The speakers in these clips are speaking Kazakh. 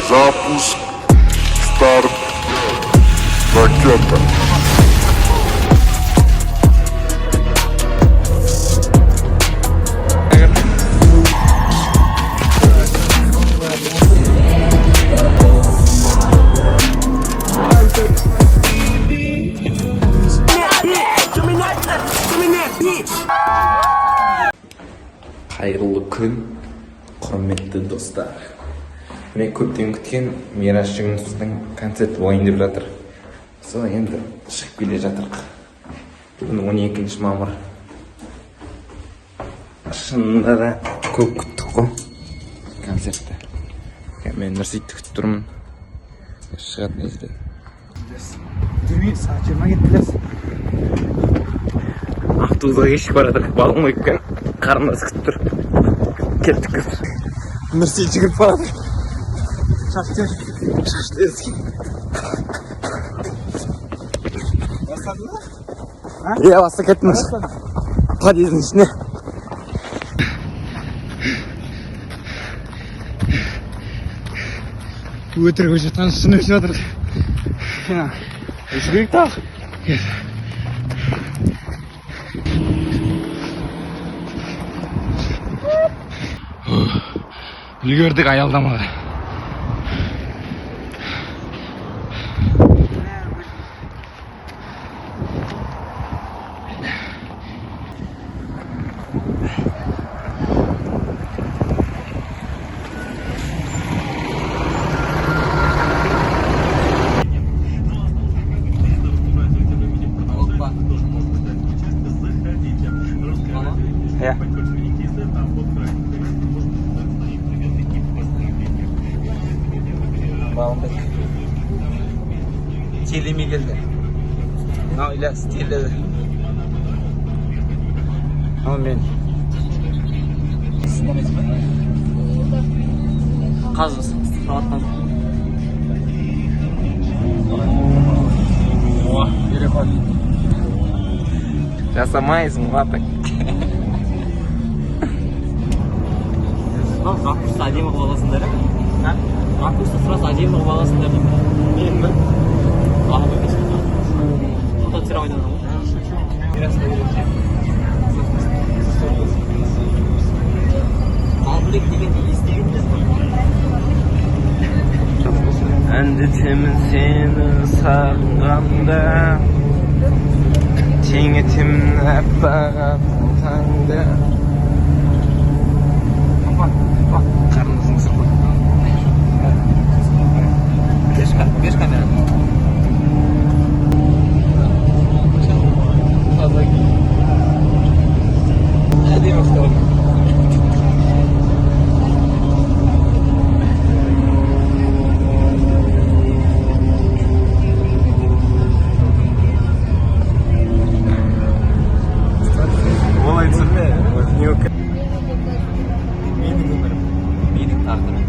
Запуск. Старт. Ракета. Hayırlı gün, құрметті достар. Міне көптен күткен Мирас Жүгінісовтың концерті ойын деп жатыр. Сол енді шығып келе жатырық. Бүгін 12 мамыр. Шынында да көп күттік қой концертті. Мен Нұрсейітті күтіп тұрмын. Шығатын езде. Жүрмей, сағат 20 кетіп білесің. Ақтауда кешік баратыр. Балым өйкен. Қарындас күтіп тұр. Кеттік көз. Нұрсейіт жүгіріп баратыр. Шашты еріскен. Бастады ма? Иә, баста кеттіңіз. Подъездің ішіне. Өтірік өші жатқан шыны өші жатыр. Өші керек тақ. Үлгердік аялдамаға. Bağımdaki. Çiğliğimi geldi. Öyle stilledi. Ama ben. Kazız. Rahat kazız. Oha. Yere bak. Жасамайсың лапы. Ракурсты әдемі қылып аласыңдар ә? Ракурсты сразу әдемі қылып аласыңдар деп. Мен бе? Ағып өтесің. Фототер ойнадың ғой. Албырек дегенде естеген де. Әндетемін сені сағынғанда, теңетемін әппаған таңда. Қарындасың сырқы. Беш камера. Әдемі ұстау. Олай түсірме, не өкі. Менің өмірім. Менің тағдырым.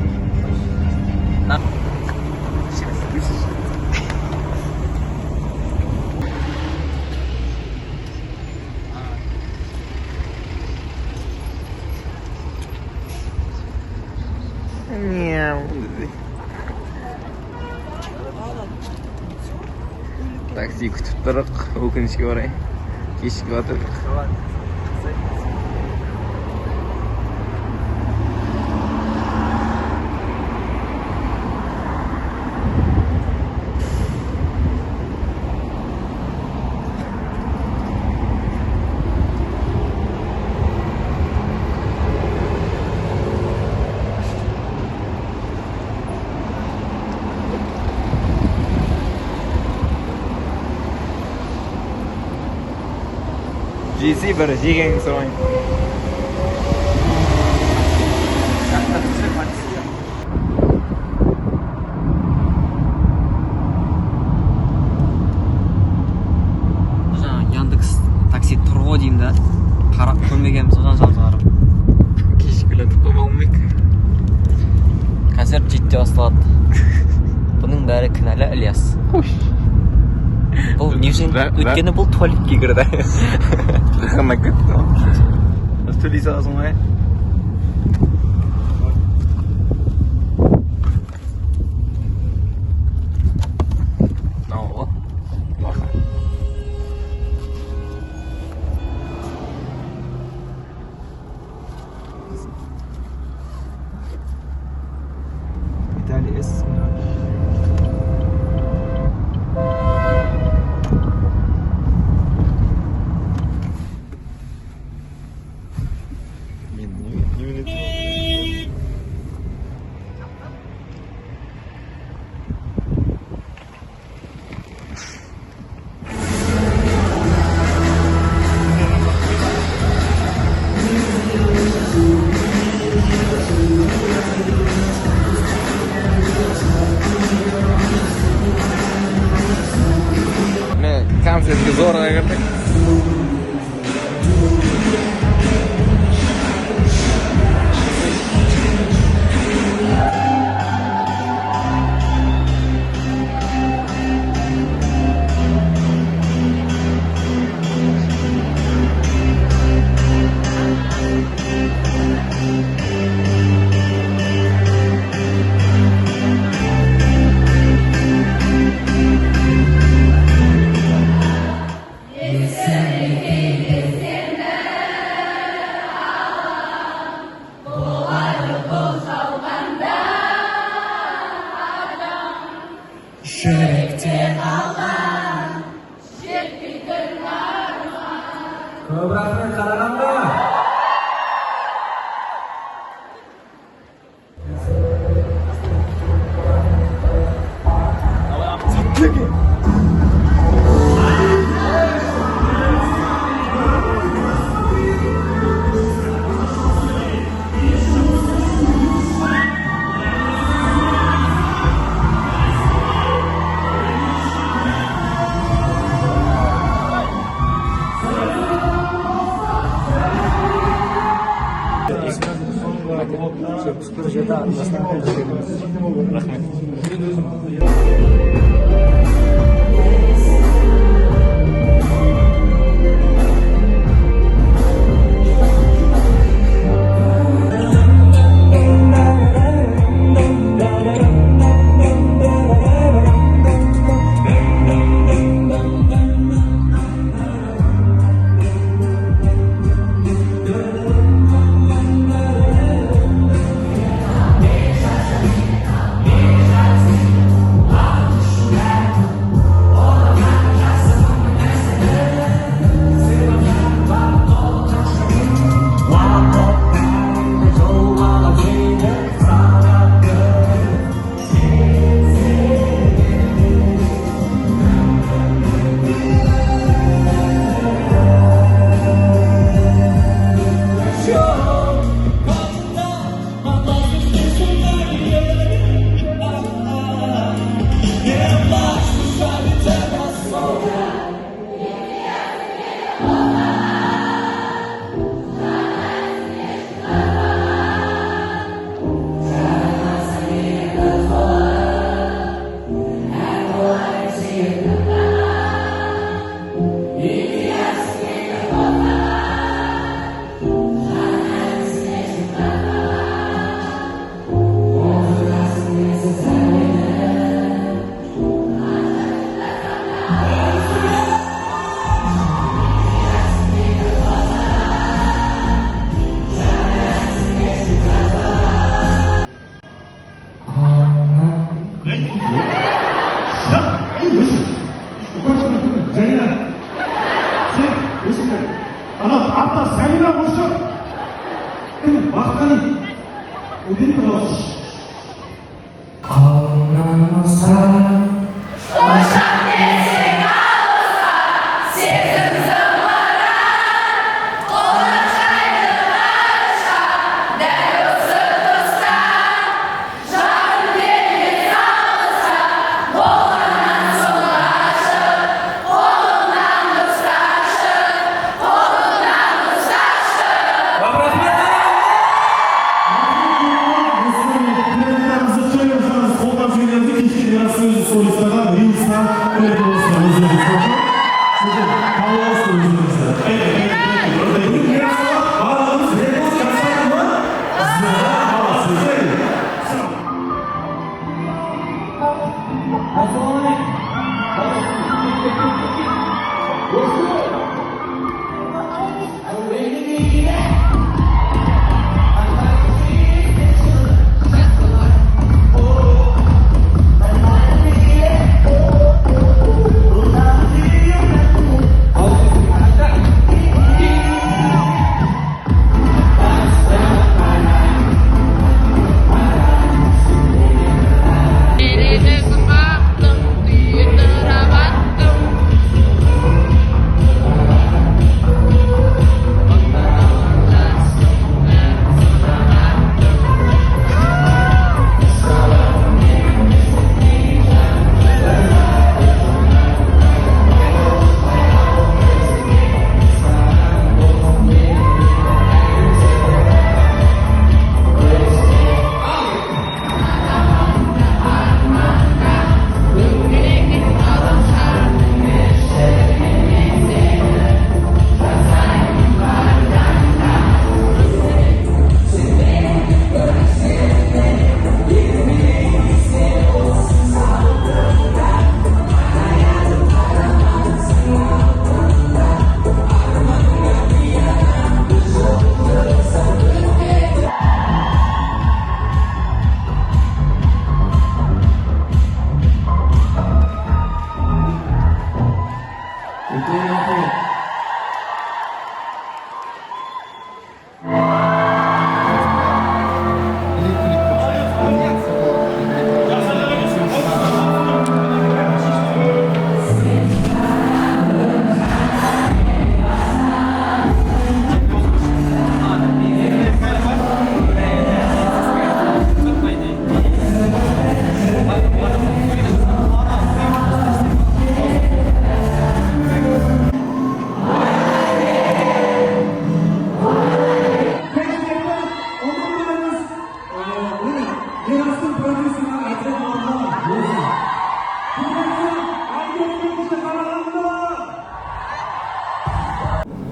Такси күтіп тұрық, өкінішке орай. Кешкі батырық. Жейсей бір жегенің сұрайын. Жаңа Яндекс такси тұр ғой деймін да. Қарап көрмегенмін содан жазғарым. Кешкілетіп қоймалмек. Концерт 7-те басталады. Бұның бәрі кінәлі Ильяс. Бұл өйткені бұл туалетке кірді. Қана кетті. Төлей саласың ғой. Esmir. Ne konsertga zo'rg'a kirdik.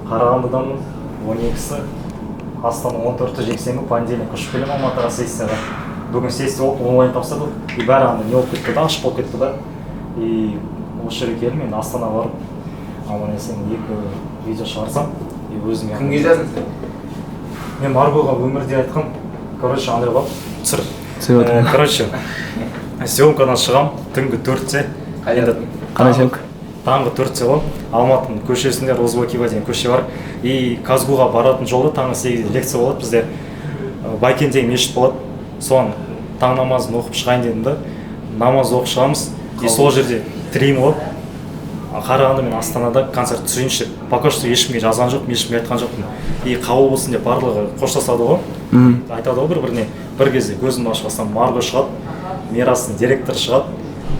Қарағандыдан 12-сі, Астана 14-і жексенбі понедельник ұшып келем Алматыға сессияға. Бүгін сессия болып онлайн тапсырдық. И бәрі анда не болып кетті да, ашық болып кетті да. И осы жерге келдім, мен Астанаға барып, аман есен 2 видео шығарсам, и өзіме. Кімге жаздың сен? Мен Маргоға өмірде айтқам, короче, андай болып, түсір. Короче, съемкадан шығам, түнгі 4-те. Қандай съемка? Таңғы 4-те болам, Алматының көшесінде Розыбакиева деген көше бар. И Казгуға баратын жолда таңғы 8-де лекция болады, бізде Байкендегі мешіт болады. Соған таң намазын оқып шығайын дедім да, намаз оқып шығамыз. И сол жерде трим болады. Қарағанды мен Астанада концерт түсірейінші. Пока что ешкімге жазған жоқпын, ешкімге айтқан жоқпын. И қабыл болсын деп барлығы қоштасады ғой. Айтады ғой бір-біріне. Бір кезде көзімді ашып алсам, Марго шығады, Мирастың директор шығады,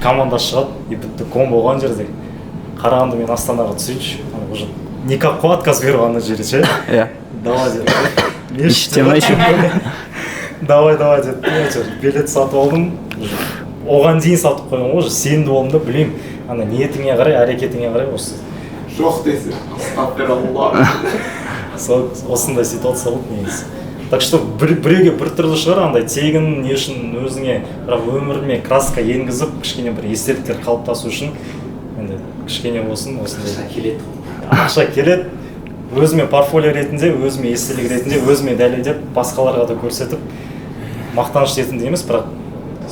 команда шығады, и бітті ком болған жерде. Қарағанды мен Астанаға түсейінші. Уже никак қой отказ беріп ана жерде ше. Иә. Давай деді. Тема еще. Давай деді. Билет сатып алдым. Оған дейін сатып қойған ғой, сенімді болдым да, білеймін. Ана ниетіңе қарай, әрекетіңе қарай осы. Жоқ десе, астағфиралла. Осындай ситуация болды негізі. Так что біреуге бір түрлі шығар, андай тегін не үшін өзіңе бірақ өміріме краска енгізіп, кішкене бір естеліктер қалыптасу үшін енді кішкене болсын осындай. Ақша келеді. Өзіме портфолио ретінде, өзіме естелік ретінде, өзіме дәлелдеп, басқаларға да көрсетіп, мақтаныш ретінде емес, бірақ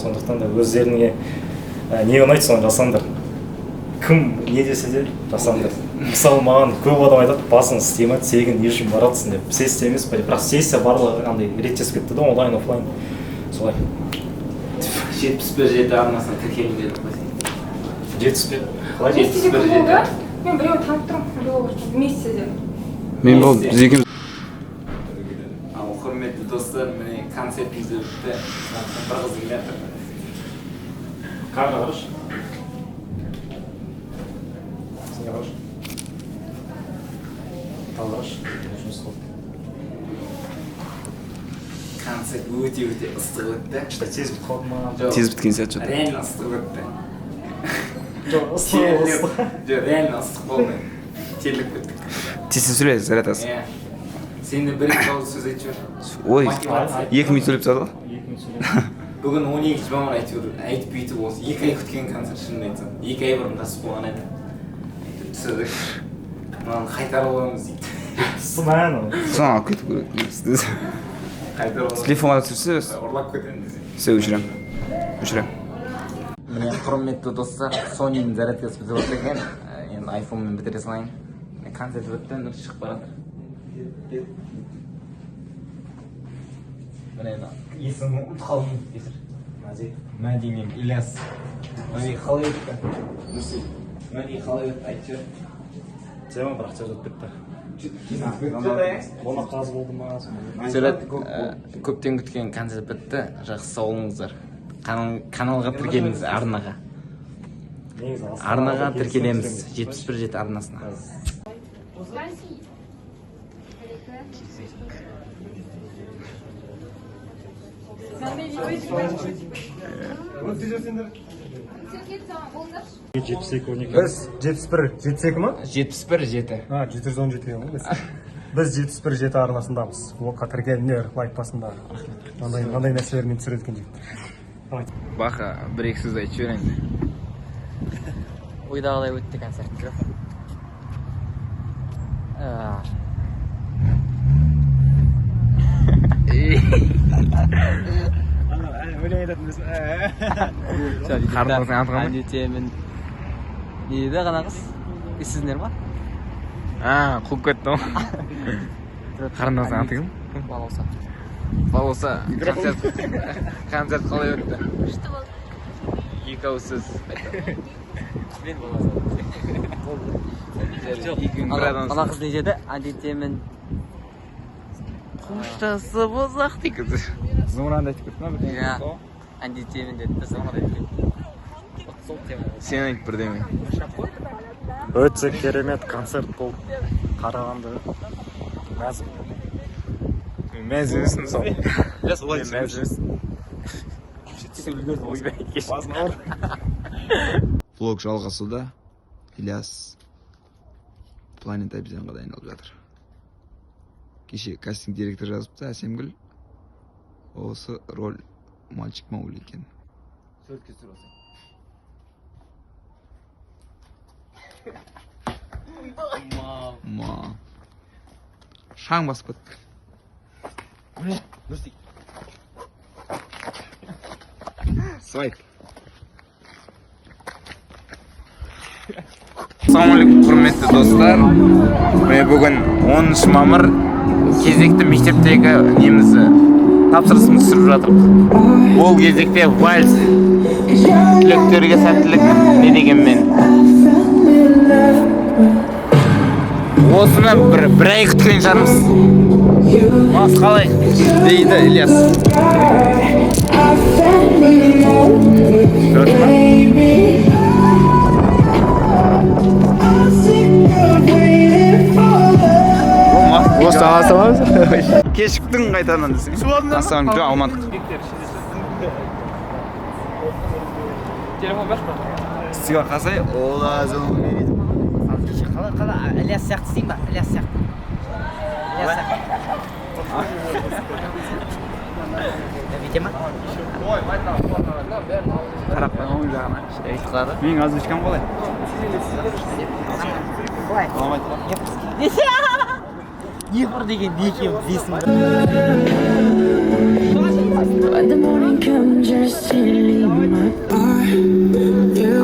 сондықтан да өздеріңе не ұнайды соны жасаңдар. Кім не десе де жасаңдар. Мысалы маған көп адам айтады, басың істемейді, тегін не үшін баратсың деп. Сессия емес пе? Бірақ сессия барлығы андай реттесіп кетті да, онлайн, офлайн. Солай. 71 арнасына тіркелу дедік қой сен. 71. Қалай? 71 Мен біреу танып тұрмын, біреу вместе деп. Мен бұл біз екеуміз. Ал құрметті достар, міне концертіміз өтті. Бір қыз келе жатыр. Камера қарашы. Сен қарашы. Тал қарашы. Жұмыс қылып. Концерт өте ыстық өтті. Что, тез бітіп қалды ма? Тез біткен сияқты что-то. Реально ыстық өтті. Жоқ, ыстық. Жоқ, реально ыстық болды. Терлік өттік. Тез сөйле, зарядасы. Иә. Сен де бір-екі ауыз сөз айтып жібер. Ой, Мотивация. 2 минут сөйлеп тастады ғой. 2 минут сөйлеп. Бүгін 12 мамыр әйтеуір айтып бүйтіп осы 2 ай күткен концерт шынын айтсам. 2 ай бұрын тасып болған еді. Түсірдік. Мынаны қайтарып аламыз дейді. Сынайын ол. Соны алып кету керек. Қайтарып аламыз. Телефонға түсірсе, Ұрлап кетемін десе. все, өшірем. Міне құрметті достар, Sony'nin зарядкасы бітіп отыр екен. Енді айфонмен бітіре салайын. Концерт өтті, нұр шығып барады. Міне есімі ұмытып қалдым. Мәди мен Ильяс. Мәди қалай өтті? Мәди қалай өтті айтшы. Тема бірақ тез өтіп кетті. Оны қаз болды ма? Сөйлет, көптен күткен концерт бітті. Жақсы сау болыңыздар. Каналға тіркеліңіз, арнаға. Арнаға тіркелеміз, 71 арнасына. Біз 71-72 ма? 71-7. 717 ма? Біз 71-7 арнасындамыз. Оқа тіркеліңдер, лайк басында. Мандай нәрселермен түсіреді екен. Баха, бір-екі сөз айтып жібер енді. Ойдағыдай өтті концерт. Қарындасың аты қандай? Әндетемін. Неді ғана қыз? Сіздер ма? Қуып кетті ғой. Қарындасың аты кім? Балауса. Балауса, концерт қалай өтті? Күшті болды. 2 ауыз сөз. Мен балауса. Ана қыз не деді? Әндетемін. Қоштасып ұзақ дейді. Зумран айтып кетті ма? Иә. Әндетемін деді. Зумран айтып кетті. Сен айтып бірдеме. Өте керемет концерт болды. Қарағанды. Мәз. Мәз емесің сол. Иә, солай. Мәз. кешсе үлгерді ойбай кеш. Влог жалғасуда. Ильяс Планета обезьянға дайындалып жатыр. Кеше кастинг директор жазыпты, Әсемгүл. Осы роль мальчик Маули екен. Сөзге сұрасың. Ма. Шаң басып кетті. Свайп. Ассалаумағалейкум, құрметті достар. Бүгін 10 мамыр кезекті мектептегі немізді тапсырысымызды түсіріп жатырмыз. Ол кезекте вальс. Түлектерге сәттілік не дегенмен. Осыны бір ай күткен шығармыз. Мас қалай? Дейді Ильяс. Осы аласа ма? Кешіктің қайтадан десең. Ассалаумағалейкум, алмадық. Телефон берші. Сигар қасай, олазым. Кеше қала Ілияс сияқты істейін ба? Ілияс сияқты. Ілияс сияқты. Бүйте ма? Қарап қойған оң жағына. Қылады. Менің озвучкам қалай? Былай. Ефір деген не екен дейсің ба?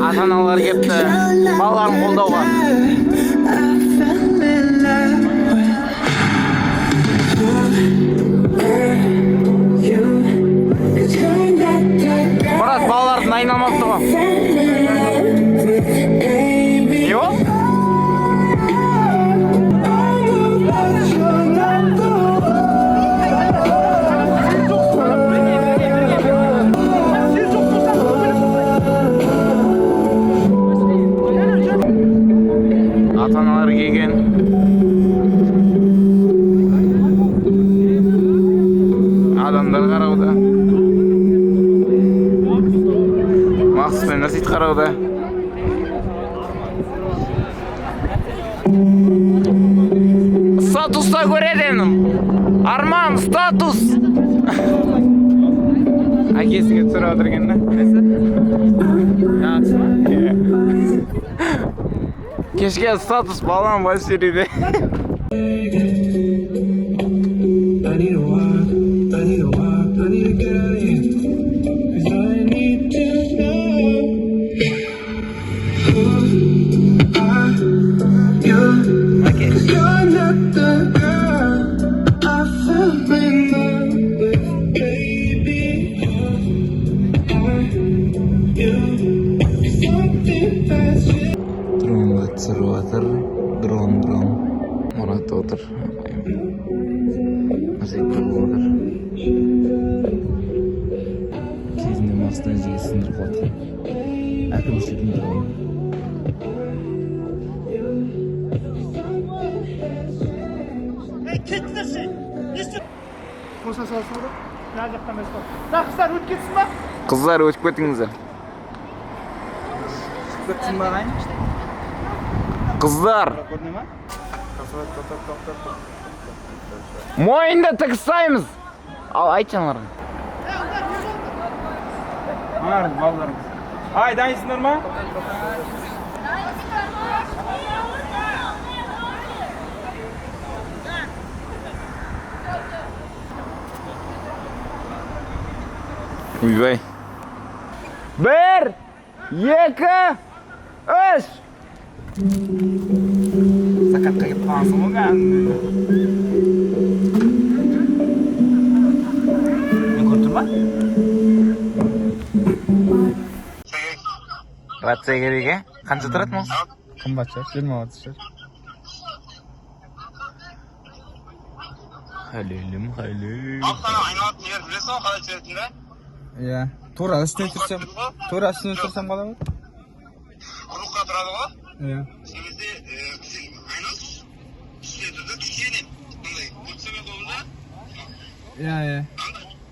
Ата-аналар кепті балаларын қолдауға. Мұрат, балалардың айналмапты ғой. Не ол? Ата-аналар келген. Адамдар қарауда. Мақсат пен Нұрсейіт қарауда. Статуста көреденім. Арман, статус! Әкесіңе түсір отырген да? Кешке статус балам бас жереді. Дронға түсіріп жатыр. Дрон. Мұрат отыр. Нұрсейіт отыр. Кезінде мастан жиі сындырып жатқан. Әкімшіліктің дроны. Қыздар өтіп кетіңіздер. Қыздар! Мойынды тігістаймыз! Ал, айт жаңларға. Ай, дайынсыңдар ма? Uyбай. 1, 2, 3! Сақатқа кеп қаласың ғой кәдімгі. Мен көріп тұр ма? Рация кереге? Қанша тұрады мұз? Қымбат шығар, 20 шығар. Халелім. Ақтана айналатын жер білесің ғой қалай жүретінді? Иә. Тура үстіне тұрсам қалай болады? Құрлыққа тұрады ғой. Иә. Семізде сен айнас үстіне тұрды кішкене мындай өтсеме қолында Иә.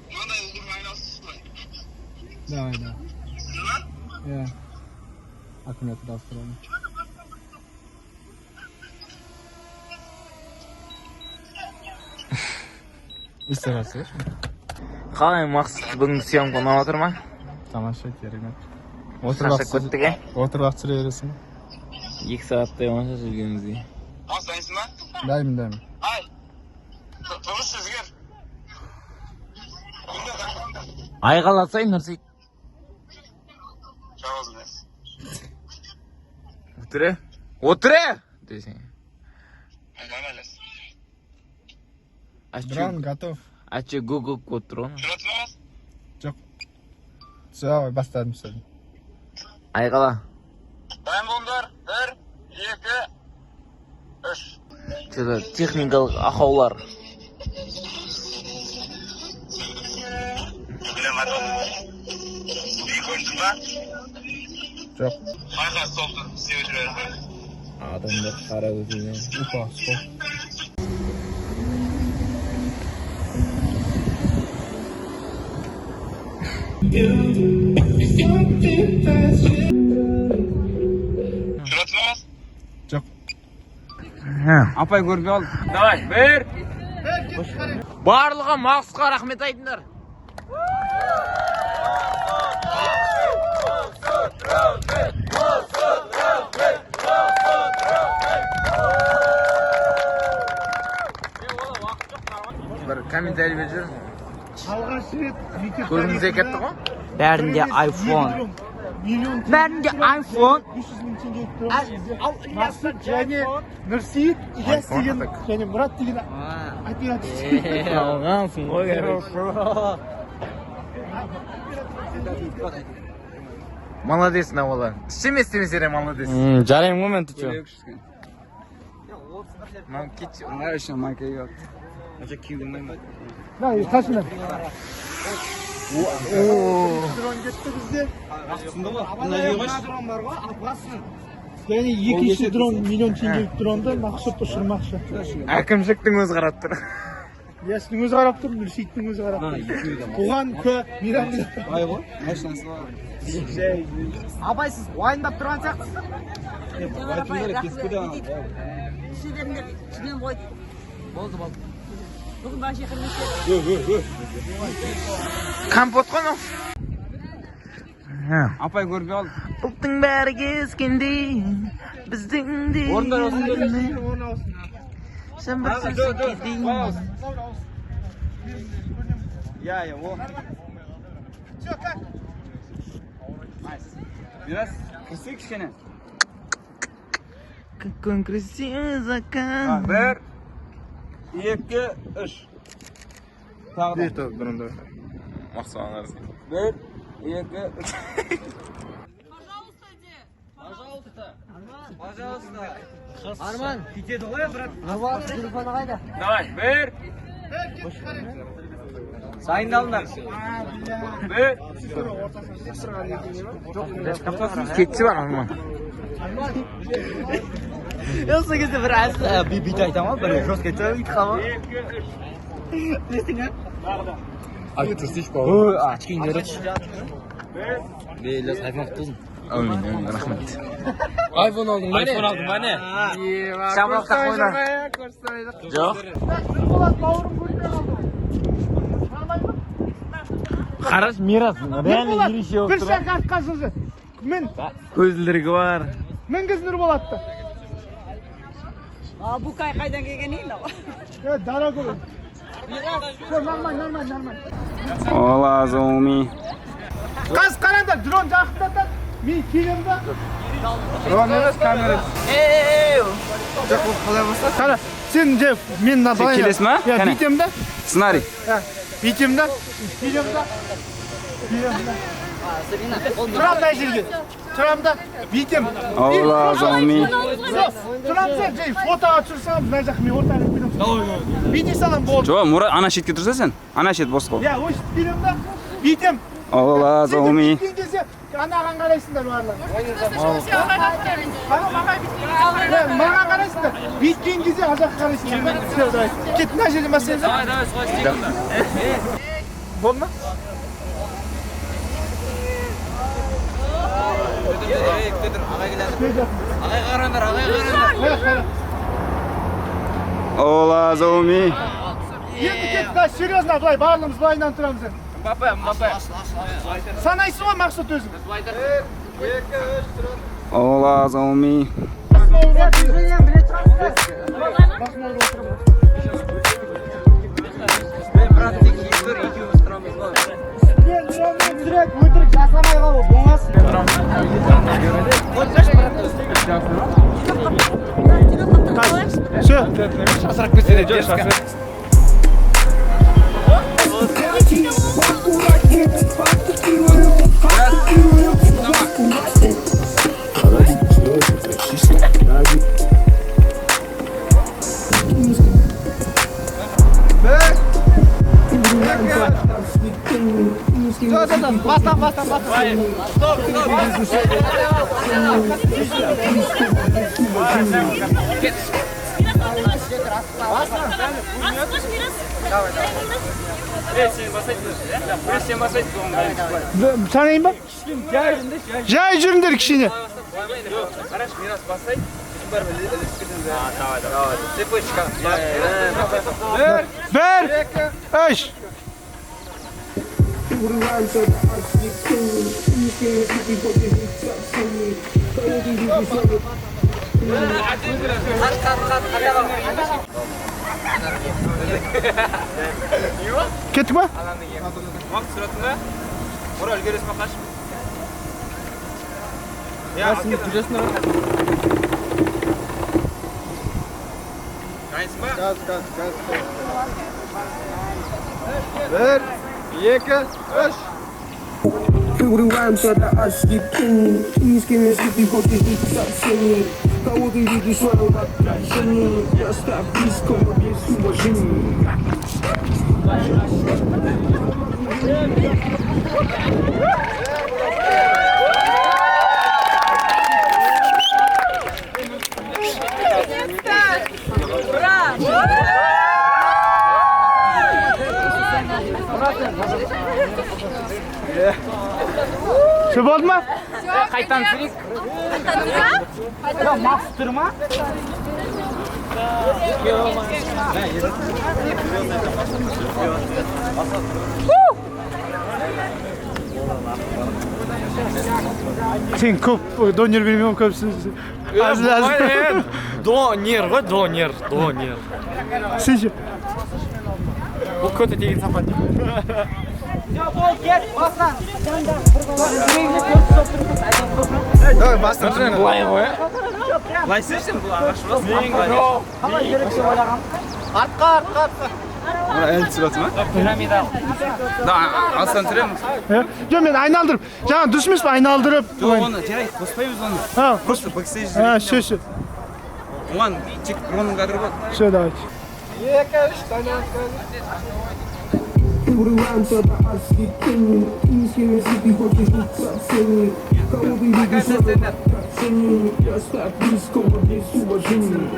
мынандай ұлдырын айналсыз былай Давай, да. Nima? Ya. Akkumulyator astıralım. İstemezsin. Qalay maqsad bugun syomka o'tirma. Tamamşa kerak. Shashak ketdik-a. Otur vaqt sürüyorsun. 2 soatda yomon shashilganimizga. Hastaysizmi? Dayım. Hay. Turmush sizga. Ay qalasay narsa. Javobingiz. O'tira desang. Maylis. Дрон готов. Acha Google o'tirma. Turatmas? Çok. Все, bastırdım seni. Ay qala. Daim bo'linglar. 1, 2, 3. Juda texnikalik ahvollar. Bilaman. Bir ko'rsatma. Çok. Hayha soldi. Sevdirar. Odamga qarab o'zingga. Ufa, spor. Turatmas? Çok. Apay ko'rib ol. Davay, bir. Barlig'a maxsusga rahmat aytinglar. Bir kommentariy berjir. Ko'zimizga ketdi-ku. Bәрінде iPhone. Bәрінде iPhone. Maqsud және Нұрсейіт Ильяс деген және Мұрат деген оператор. Алғансың ғой. Молодец на бала. Істемесере молодец. Жарайым ғой мен ты чё? Мам кич. Аңа үшін майка yok. Acha kiydirmayman. Hayır, kaçın. Yani iki kişi drone milyon tenge dronda maqsud uçurmakçı. Әкімшіліктің өзі қарап тұр. Ясының өзі қарап тұр, Нұрсейіттің өзі қарап тұр. Оған кө, мейрам. Ай ғой, машинасы бар. Абай сіз уайымдап тұрған сияқтысыз. Бүгін баши қырмесе. Компот қой мынау. Апай көріп ал. Бұлттың бәрі кескендей, біздің де. Орындар Сен бір сөз кетейін. Я, о. Biraz kısık kişine. Какой красивый закат. 1, 2, 3. Tağda. Bir top dronda. Мақсағанар. 1, 2, 3. Арман, кетеді ғой, брат. Арман, телефоны қайда? Давай, бір. Sayındalınlar. Кетші бар, Арман. Осы кезде бір бит айтамын, бір жестко бит қалма. Білесің, Ay, Türkçe О, очкиң көріп. Белес iPhone құтылсын. Әумин, рахмет. iPhone aldın bana. iPhone алдым бәне. Шамлықта қойна. Жоқ. Қараш, мирас. Реально ереше болып Bir тұр. şey kaçkasızı. Min, Көзілдіргі бар. min kız Nurbolat'ta. Бұл қайдан келген ең ау? Evet, дорогу. Normal. Ola zomi. Kaz karanda drone жақындатады. Мен келемді. Drone емес, камера. Жоқ, ол қалай болса? Қара, сен же мен Сен келесің ма? Я Қане? бүйтем да. Сценарий. Бүйтем да. Келем да. Тұрам да жерге. Тұрам да. Бүйтем. Ola zomi. Тұрам да, жай фотоға түсірсем, мына жақ мен ортаға берем. Бүйте салам болды. Жоқ, Мұрат ана шетке тұрса сен. Ана шет бос қол. Я, өйстіп келем да. Бүйтем. Ola zomi. Бүйткен кезде анаған қарайсыңдар барлығы. Маған қарайсыңдар. Бүйткен кезде ажаққа қарайсыңдар. Кет, мына жерден бастайын. Болды ма? Ола, зауми. Енді кет, серьезно, былай барлығымыз былайынан тұрамыз енді. Мбаппе. Санайсың ғой Мақсұт өзің? Ола, зауми. Өтірік жасамай қалу болмасын. Все. Шасырап көтере, дерзко. Бастан. Tanıyayım bak. Jay жүріңдер кішкене. Bir, üç. Kettik mi? Vaqt suratında Oral görüyorsun kaç? Ya aslında biliyorsun ama. Kaysın mı? Gaz. Bir, iki, üç. Feel the rhymes that I skip in. These skinny sleepy fucking eat up singing. Kau diri di suara tak singing. Just stop please come up yes you was singing. Şu oldu mu? Kaytan silik. Ya mahsutturma. Sen көп донер бермеймін көпсіз. Донер ғой, донер. Сен ше? Бұл көте деген сапат. Давай бастан. Былай ғой. Былай сен бұл ағашымыз. Артқа. Ана әлі түсіресің ма? Пирамида. Да, алыстан түсіреміз. Жоқ, мен айналдырып. Жаңа дұрыс емес пе айналдырып? Жоқ, оны жарайды, қоспаймыз оны. Ha, Просто бэкстейдж. все. Оған тек оның кадры бар. Все, давайте. Feel the rhymes that I skip in. These skinny sleepy fucking eat up singing. Kau diri di suara tak singing. Just stop please come up yes you was singing.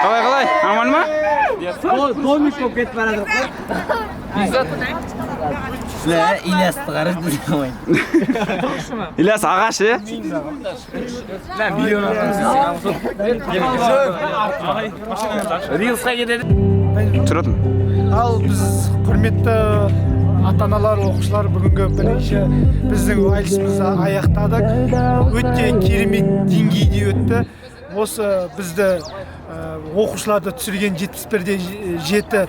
Қалай, аман ма? Домик болып кетіп бара жатыр. İlyas тығарыз деймін. İlyas ағаш, е? Рилсқа кетеді. Тұратын. Ал біз құрметті ата-аналар, оқушылар бүгінгі бірінші біздің айлысымызды аяқтадық. Өте керемет деңгейде өтті. Осы бізді оқушыларды түсірген 71-7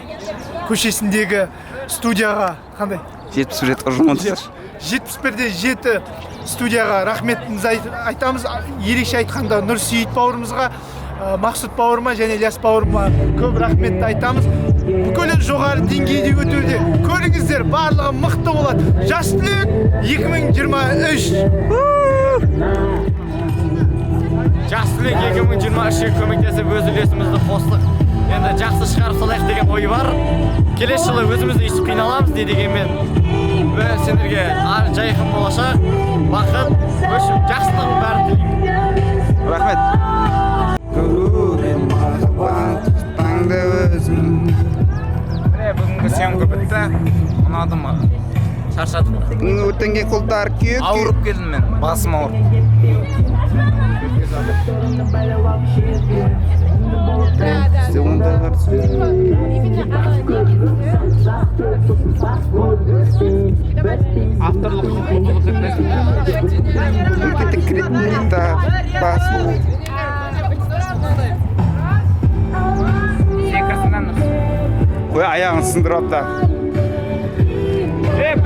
көшесіндегі студияға қандай? 71 ұжымын түсір. 71-7 студияға рахметімізді айтамыз. Ерекше айтқанда Нұрсейіт бауырымызға, Мақсұт бауырыма және Ілияс бауырыма көп рахметті айтамыз. Бүкіл жоғары деңгейде өтуде. Көріңіздер, барлығы мықты болады. Жас түлек 2023. Жақсылық 2023-ге көмектесіп өз үлесімізді қостық. Енді жақсы шығарып салайық деген ой бар. Келесі жылы өзімізді өйстіп қиналамыз дегенмен біз сендерге жайқын болашақ, бақыт, өшіп жақсылық бәрін тілеймін. Рахмет. Таңды өзім. Міне бүгінгі съемка бітті. Ұнады ма? Шаршадым. Бүгінгі өткенге қолдар күйек. Ауырып келдім мен, басым ауырып. Авторлық мемлекеттік кредитті басу. Қой аяғын сындырып та.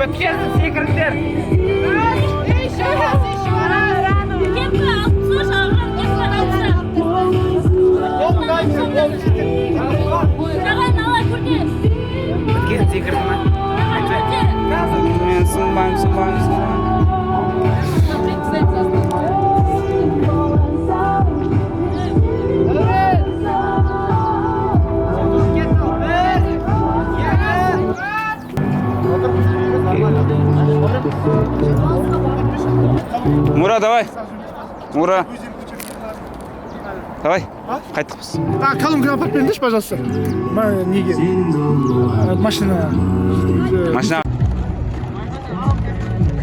Біткенсің секіріңдер. Біткен секірдің ма? Мен сынбайым. Мура, давай. Мура. Давай. Қайттық біз. Колонканы апарып беріңдерші, пожалуйста. Неге? Машина. Машина.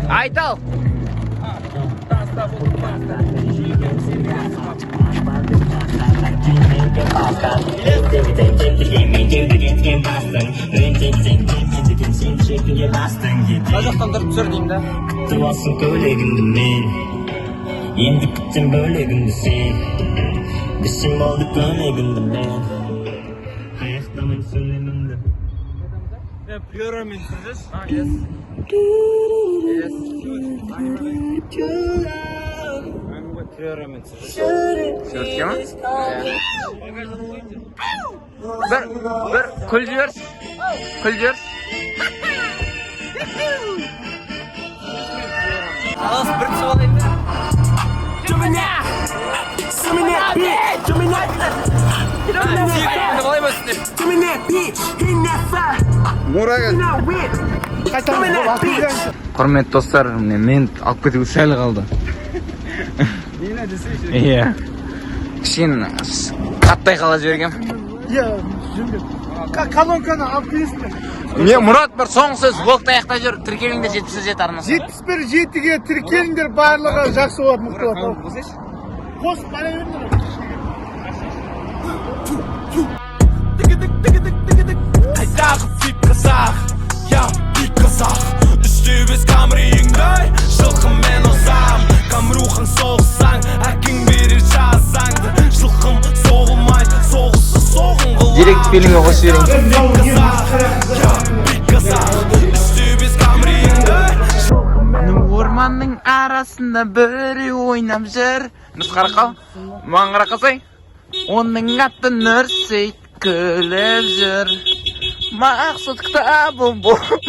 Айтал. Қазақстандар түсір деймін да. Тұрмасын көлегімді мен, енді күттім бөлегімді сен. Бішім болды көлегімді мен, аяқтамын сөйлемімді. Приорамен сіздіз? Приорамен сіздіз? Сіздізге ма? Bir kul diyoruz. Kul diyoruz. Alas bir kişi olayım da. Мура кел. Құрметті достар, мен алып кетуге сәл қалды. Иә. Кішкене қаттай қала жібергем. Иә, жөндеп. Колонканы алып келесіңдер. Мен Мұрат бір соңғы сөз блокта аяқта жүр. Тіркеліңдер 77 арнасы. 71-7-ге тіркеліңдер, барлығы жақсы болады, мықты болады. Қос бара беріңдер. Қайдағы фит қазақ, я бит қазақ. Үстебес камереңді, жылқымен озам. Камрухың соғысаң, әкің берер жазаңды. Жылқым соғылмай, соғысы соғын қылам. Директ фильмге қосып берейін. Орманның арасында біреу ойнап жүр. Нұс қарақал, маған қарақалсай. Оның аты Нұрсейт күліп жүр. Мақсұт кітабы болып